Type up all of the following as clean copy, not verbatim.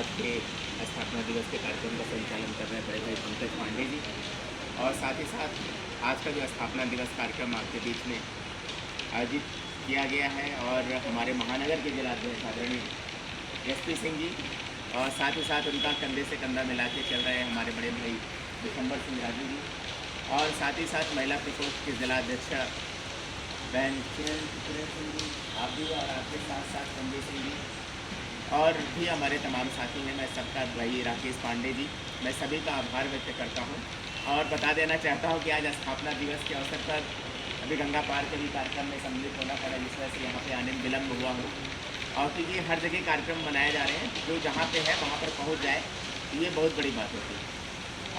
आज के स्थापना दिवस के कार्यक्रम का संचालन कर रहे हैं बड़े भाई पंकज पांडे जी, और साथ ही साथ आज का जो स्थापना दिवस कार्यक्रम आपके बीच में आयोजित किया गया है और हमारे महानगर के जिलाध्यक्ष आदरणीय एसपी सिंह जी और साथ ही साथ उनका कंधे से कंधा मिला के चल रहे हैं हमारे बड़े भाई दिसंबर सिंह राजू जी, और साथ ही साथ महिला प्रकोष्ठ के जिलाध्यक्ष बहन किरण सिंह जी, आप भी और आपके साथ साथ संजय सिंह जी और भी हमारे तमाम साथी हैं। मैं सबका भाई राकेश पांडे जी, मैं सभी का आभार व्यक्त करता हूं और बता देना चाहता हूं कि आज स्थापना दिवस के अवसर पर अभी गंगा पार के भी कार्यक्रम में सम्मिलित होना पड़ा, जिस वजह से यहाँ पे आने में विलम्ब हुआ हो। और क्योंकि हर जगह कार्यक्रम मनाए जा रहे हैं, जो जहाँ पे है वहाँ पर पहुँच जाए, ये बहुत बड़ी बात होती है।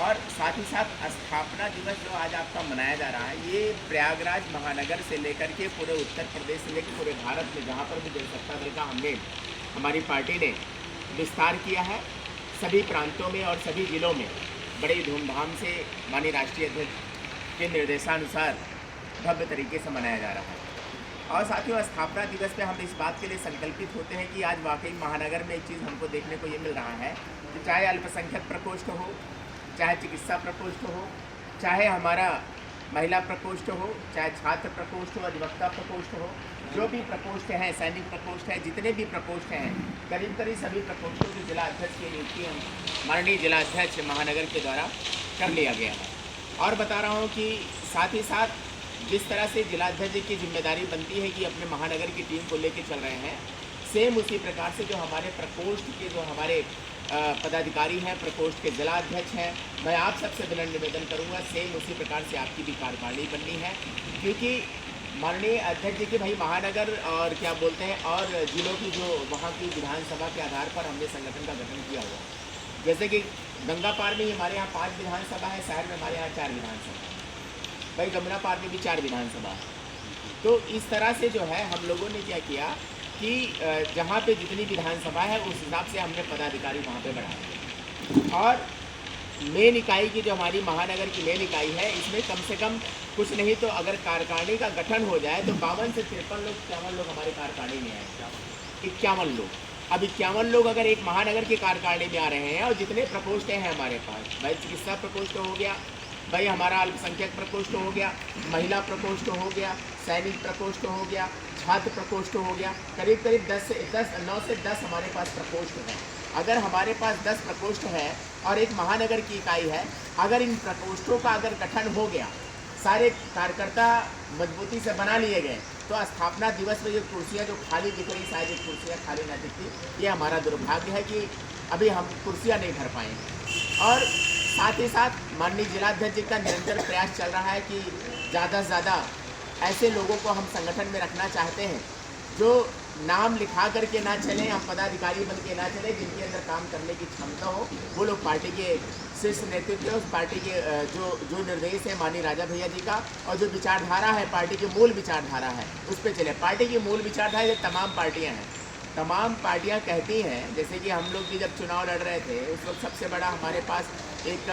और साथ ही साथ स्थापना दिवस जो आज आपका मनाया जा रहा है, ये प्रयागराज महानगर से लेकर के पूरे उत्तर प्रदेश से लेकर पूरे भारत में जहाँ पर भी जनसत्ता दल का हमारी पार्टी ने विस्तार किया है, सभी प्रांतों में और सभी जिलों में बड़ी धूमधाम से माननीय राष्ट्रीय अध्यक्ष के निर्देशानुसार भव्य तरीके से मनाया जा रहा है। और साथियों, स्थापना दिवस पे हम इस बात के लिए संकल्पित होते हैं कि आज वाकई महानगर में एक चीज़ हमको देखने को ये मिल रहा है कि चाहे अल्पसंख्यक प्रकोष्ठ हो, चाहे चिकित्सा प्रकोष्ठ हो, चाहे हमारा महिला प्रकोष्ठ हो, चाहे छात्र प्रकोष्ठ हो, अधिवक्ता प्रकोष्ठ हो, जो भी प्रकोष्ठ हैं, सैनिक प्रकोष्ठ है, जितने भी प्रकोष्ठ हैं, करीब करीब सभी प्रकोष्ठों के जिला अध्यक्ष की नियुक्ति माननीय जिला अध्यक्ष महानगर के द्वारा कर लिया गया है। और बता रहा हूँ कि साथ ही साथ जिस तरह से जिलाध्यक्ष की जिम्मेदारी बनती है कि अपने महानगर की टीम को लेकर चल रहे हैं, सेम उसी प्रकार से जो हमारे प्रकोष्ठ के जो हमारे पदाधिकारी हैं, प्रकोष्ठ के जिलाध्यक्ष हैं, मैं आप सबसे विनम्र निवेदन करूंगा सेम उसी प्रकार से आपकी भी कार्यकारिणी बननी है। क्योंकि माननीय अध्यक्ष जी के भाई महानगर और क्या बोलते हैं और जिलों की जो वहाँ की विधानसभा के आधार पर हमने संगठन का गठन किया हुआ, जैसे कि गंगा पार में हमारे यहाँ 5 विधानसभा है, शहर में हमारे यहाँ 4 विधानसभा, भाई गमना पार में भी 4 विधानसभा है। तो इस तरह से जो है हम लोगों ने क्या किया कि जहाँ पे जितनी विधानसभा है उस हिसाब से हमने पदाधिकारी वहाँ पे बढ़ाए। और मेन इकाई की जो हमारी महानगर की मेन इकाई है, इसमें कम से कम कुछ नहीं तो अगर कार्यकारिणी का गठन हो जाए तो 52 से 53 लोग 51 लोग हमारे कार्यकारिणी में आए, 51 लोग। अब 51 लोग अगर एक महानगर की कार्यकारिणी में आ रहे हैं और जितने प्रकोष्ठ हैं हमारे पास, भाई चिकित्सा प्रकोष्ठ हो गया, भाई हमारा अल्पसंख्यक प्रकोष्ठ हो गया, महिला प्रकोष्ठ हो गया, सैनिक प्रकोष्ठ हो गया, छात्र प्रकोष्ठ हो गया, करीब करीब 9 से 10 हमारे पास प्रकोष्ठ हैं। अगर हमारे पास 10 प्रकोष्ठ है और एक महानगर की इकाई है, अगर इन प्रकोष्ठों का अगर गठन हो गया, सारे कार्यकर्ता मजबूती से बना लिए गए, तो स्थापना दिवस में ये कुर्सियाँ जो खाली दिख रही, शायद ये कुर्सियाँ खाली ना दिखती, ये हमारा दुर्भाग्य है कि अभी हम कुर्सियाँ नहीं भर पाएंगे। और साथ ही साथ माननीय जिलाध्यक्ष जी का निरंतर प्रयास चल रहा है कि ज़्यादा से ज़्यादा ऐसे लोगों को हम संगठन में रखना चाहते हैं जो नाम लिखा करके ना चलें, हम पदाधिकारी बन के ना चलें, जिनके अंदर काम करने की क्षमता हो, वो लोग पार्टी के शीर्ष नेतृत्व उस पार्टी के जो निर्देश है माननीय राजा भैया जी का और जो विचारधारा है पार्टी की मूल विचारधारा है उस पर चले। पार्टी की मूल विचारधारा ये तमाम पार्टियाँ हैं, तमाम पार्टियां कहती हैं, जैसे कि हम लोग भी जब चुनाव लड़ रहे थे उस वक्त सबसे बड़ा हमारे पास एक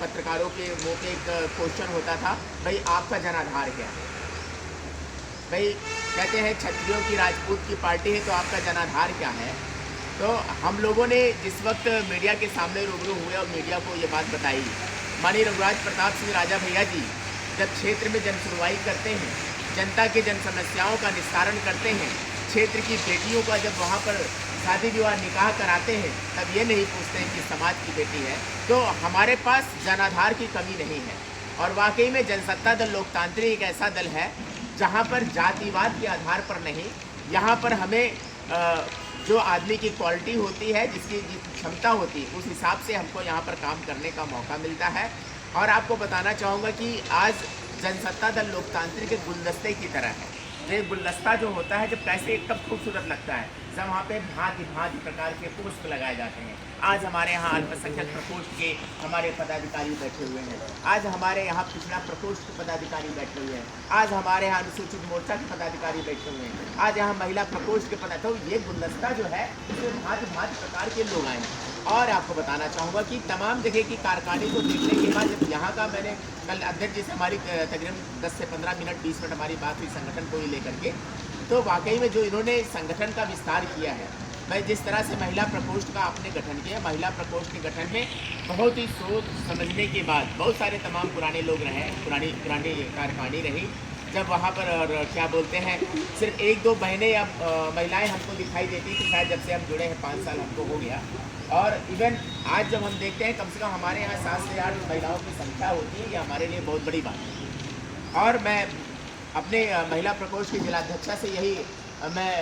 पत्रकारों के मुँह पे एक क्वेश्चन होता था, भाई आपका जनाधार क्या है। भाई कहते हैं क्षत्रियों की राजपूत की पार्टी है तो आपका जनाधार क्या है। तो हम लोगों ने जिस वक्त मीडिया के सामने रूबरू हुए और मीडिया को ये बात बताई, माननीय रघुराज प्रताप सिंह राजा भैया जी जब क्षेत्र में जन सुनवाई करते हैं, जनता के जन समस्याओं का निस्तारण करते हैं, क्षेत्र की बेटियों का जब वहाँ पर शादी विवाह निकाह कराते हैं, तब ये नहीं पूछते हैं कि समाज की बेटी है। तो हमारे पास जनाधार की कमी नहीं है और वाकई में जनसत्ता दल लोकतांत्रिक एक ऐसा दल है जहाँ पर जातिवाद के आधार पर नहीं, यहाँ पर हमें जो आदमी की क्वालिटी होती है, जिसकी क्षमता होती है, उस हिसाब से हमको यहाँ पर काम करने का मौका मिलता है। और आपको बताना चाहूँगा कि आज जनसत्ता दल लोकतांत्रिक के गुलदस्ते की तरह है। ये गुलदस्ता जो होता है जब कैसे कब खूबसूरत लगता है, जब वहाँ पे भांति भांति प्रकार के पुष्प लगाए जाते हैं। आज हमारे यहाँ अल्पसंख्यक प्रकोष्ठ के हमारे पदाधिकारी बैठे हुए हैं, आज हमारे यहाँ पिछड़ा प्रकोष्ठ के पदाधिकारी बैठे हुए हैं, आज हमारे यहाँ अनुसूचित मोर्चा के पदाधिकारी बैठे हुए हैं, आज यहाँ महिला प्रकोष्ठ के तो ये गुलदस्ता जो है इसमें भांति भांति प्रकार के लोग आए हैं। और आपको बताना चाहूँगा कि तमाम जगह की कार्यकारिणी को देखने के बाद जब यहाँ का मैंने कल अध्यक्ष जी से हमारी तकरीबन 10 से 15 मिनट 20 मिनट हमारी बात हुई संगठन को ही लेकर के, तो वाकई में जो इन्होंने संगठन का विस्तार किया है भाई जिस तरह से महिला प्रकोष्ठ का आपने गठन किया, महिला प्रकोष्ठ के गठन में बहुत ही सोच समझने के बाद बहुत सारे तमाम पुराने लोग रहे, पुरानी कार्यकारिणी रही, जब वहाँ पर और क्या बोलते हैं सिर्फ एक दो बहनें या महिलाएं हमको दिखाई देती थी, शायद जब से हम जुड़े हैं 5 साल हमको हो गया। और इवन आज जब हम देखते हैं कम से कम हमारे यहाँ 7 से 8 महिलाओं की संख्या होती है, ये हमारे लिए बहुत बड़ी बात है। और मैं अपने महिला प्रकोष्ठ की जिलाध्यक्षा से यही मैं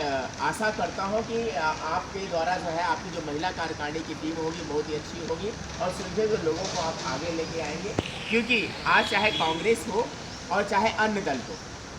आशा करता हूं कि आपके द्वारा जो है आपकी जो महिला कार्यकारिणी की टीम होगी बहुत ही अच्छी होगी और सुलझे हुए लोगों को आप आगे लेके आएंगे, क्योंकि आज चाहे कांग्रेस हो और चाहे अन्य दल हो,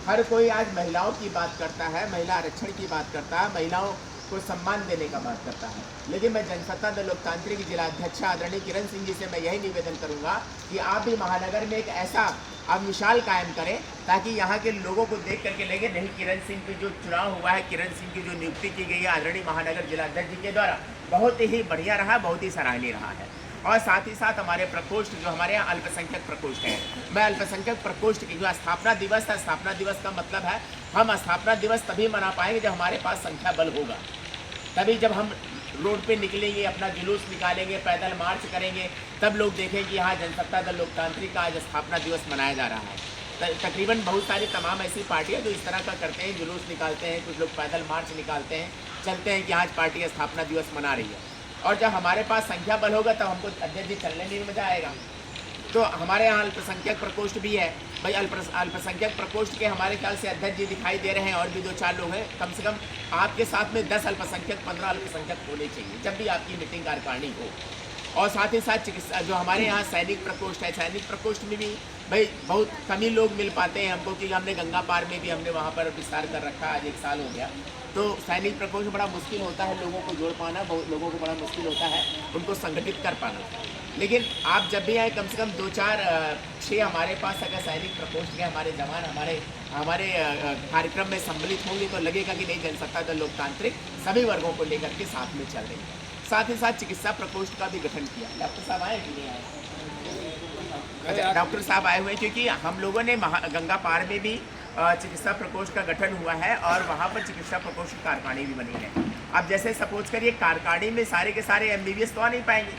हर कोई आज महिलाओं की बात करता है, महिला आरक्षण की बात करता है, महिलाओं को सम्मान देने का बात करता है। लेकिन मैं जनसत्ता दल लोकतांत्रिक जिलाध्यक्ष आदरणीय किरण सिंह जी से मैं यही निवेदन करूंगा कि आप भी महानगर में एक ऐसा आप मिसाल कायम करें ताकि यहाँ के लोगों को देख करके लगे नहीं, किरण सिंह पे जो चुनाव हुआ है, किरण सिंह की जो नियुक्ति की गई है आदरणीय महानगर जिलाध्यक्ष जी के द्वारा बहुत ही बढ़िया रहा, बहुत ही सराहनीय रहा है। और साथ ही साथ हमारे प्रकोष्ठ जो हमारे यहाँ अल्पसंख्यक प्रकोष्ठ है, मैं अल्पसंख्यक प्रकोष्ठ की जो स्थापना दिवस है, स्थापना दिवस का मतलब है हम स्थापना दिवस तभी मना पाएंगे जब हमारे पास संख्या बल होगा, तभी जब हम रोड पे निकलेंगे, अपना जुलूस निकालेंगे, पैदल मार्च करेंगे, तब लोग देखेंगे कि यहाँ जनसत्ता दल लोकतांत्रिक का आज स्थापना दिवस मनाया जा रहा है। तकरीबन बहुत सारी तमाम ऐसी पार्टियाँ जो इस तरह का करते हैं, जुलूस निकालते हैं, कुछ लोग पैदल मार्च निकालते हैं, चलते हैं कि आज पार्टी स्थापना दिवस मना रही है। और जब हमारे पास संख्या बल होगा तब हमको अध्यक्ष जी चलने में भी मजा आएगा। तो हमारे यहाँ अल्पसंख्यक प्रकोष्ठ भी है भाई, अल्पसंख्यक प्रकोष्ठ के हमारे ख्याल से अध्यक्ष जी दिखाई दे रहे हैं और भी 2-4 लोग हैं, कम से कम आपके साथ में 10 अल्पसंख्यक 15 अल्पसंख्यक होने चाहिए जब भी आपकी मीटिंग कार्यकारिणी हो। और साथ ही साथ चिकित्सा जो हमारे यहाँ सैनिक प्रकोष्ठ है, सैनिक प्रकोष्ठ में भी भाई बहुत कम ही लोग मिल पाते हैं हमको, कि हमने गंगा पार में भी हमने वहाँ पर विस्तार कर रखा, आज 1 साल हो गया। तो सैनिक प्रकोष्ठ बड़ा मुश्किल होता है लोगों को जोड़ पाना, बहुत लोगों को बड़ा मुश्किल होता है उनको संगठित कर पाना। लेकिन आप जब भी आए कम से कम 2-4-6 हमारे पास अगर सैनिक प्रकोष्ठ के हमारे जवान हमारे कार्यक्रम में सम्मिलित होंगे तो लगेगा कि नहीं, जनसत्ता दल लोकतांत्रिक सभी वर्गों को लेकर के साथ में चल रही है। साथ ही साथ चिकित्सा प्रकोष्ठ का भी गठन किया। डॉक्टर साहब आए कि नहीं आए? अच्छा, डॉक्टर साहब आए हुए क्योंकि हम लोगों ने गंगा पार में भी चिकित्सा प्रकोष्ठ का गठन हुआ है और वहाँ पर चिकित्सा प्रकोष्ठ की कार्यकारिणी भी बनी है। अब जैसे सपोज करिए कार्यकारिणी में सारे के सारे MBBS तो आ नहीं पाएंगे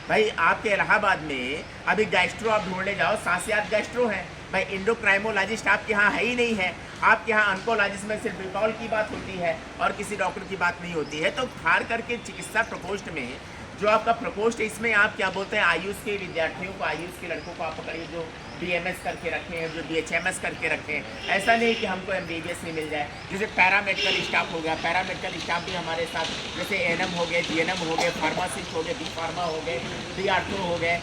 भाई। आपके इलाहाबाद में अभी गैस्ट्रो आप ढूंढने जाओ, 7 से 8 गैस्ट्रो हैं भाई। इंडोक्राइमोलॉजिस्ट आपके यहाँ है ही नहीं है। आपके यहाँ ऑन्कोलॉजिस्ट में सिर्फ बिकॉल की बात होती है और किसी डॉक्टर की बात नहीं होती है। तो खार करके चिकित्सा प्रकोष्ठ में जो आपका प्रकोष्ठ है, इसमें आप क्या बोलते हैं, आयुष के विद्यार्थियों को, आयुष के लड़कों को आप पकड़िए जो BMS करके रखे हैं, जो BHMS करके रखे हैं। ऐसा नहीं कि हमको MBBS नहीं मिल जाए। जैसे पैरामेडिकल स्टाफ हो गया, पैरामेडिकल स्टाफ भी हमारे साथ, जैसे ANM हो गए, GNM हो गए, फार्मासिस्ट हो गए, B फार्मा हो गए, DRO हो गए,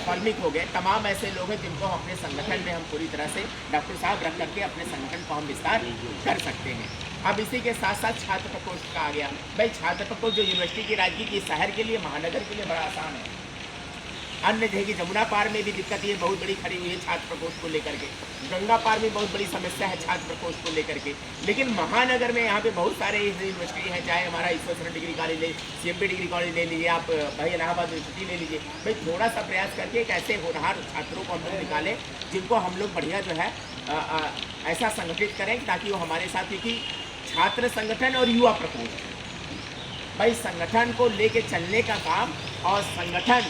फार्मिक हो गए, तमाम ऐसे लोग हैं जिनको हम अपने संगठन में हम पूरी तरह से डॉक्टर साहब रख करके अपने संगठन को हम विस्तार कर सकते हैं। अब इसी के साथ साथ छात्र प्रकोष्ठ का आ गया भाई। छात्र प्रकोष्ठ जो यूनिवर्सिटी की राजनीति की शहर के लिए, महानगर के लिए बड़ा आसान है। अन्य जगह की जमुना पार में भी दिक्कत ये बहुत बड़ी खड़ी हुई है छात्र प्रकोष्ठ को लेकर के, गंगा पार में बहुत बड़ी समस्या है छात्र प्रकोष्ठ को लेकर के। लेकिन महानगर में यहाँ पे बहुत सारे यूनिवर्सिटी हैं, चाहे हमारा ईश्वर डिग्री कॉलेज ले, CMP डिग्री कॉलेज ले लीजिए, आप भाई इलाहाबाद यूनिवर्सिटी ले लीजिए भाई। थोड़ा सा प्रयास करके एक ऐसे होनहार छात्रों को हम लोग निकालें जिनको हम लोग बढ़िया जो है ऐसा संगठित करें ताकि वो हमारे साथ, क्योंकि छात्र संगठन और युवा प्रकोष्ठ भाई संगठन को लेके चलने का काम, और संगठन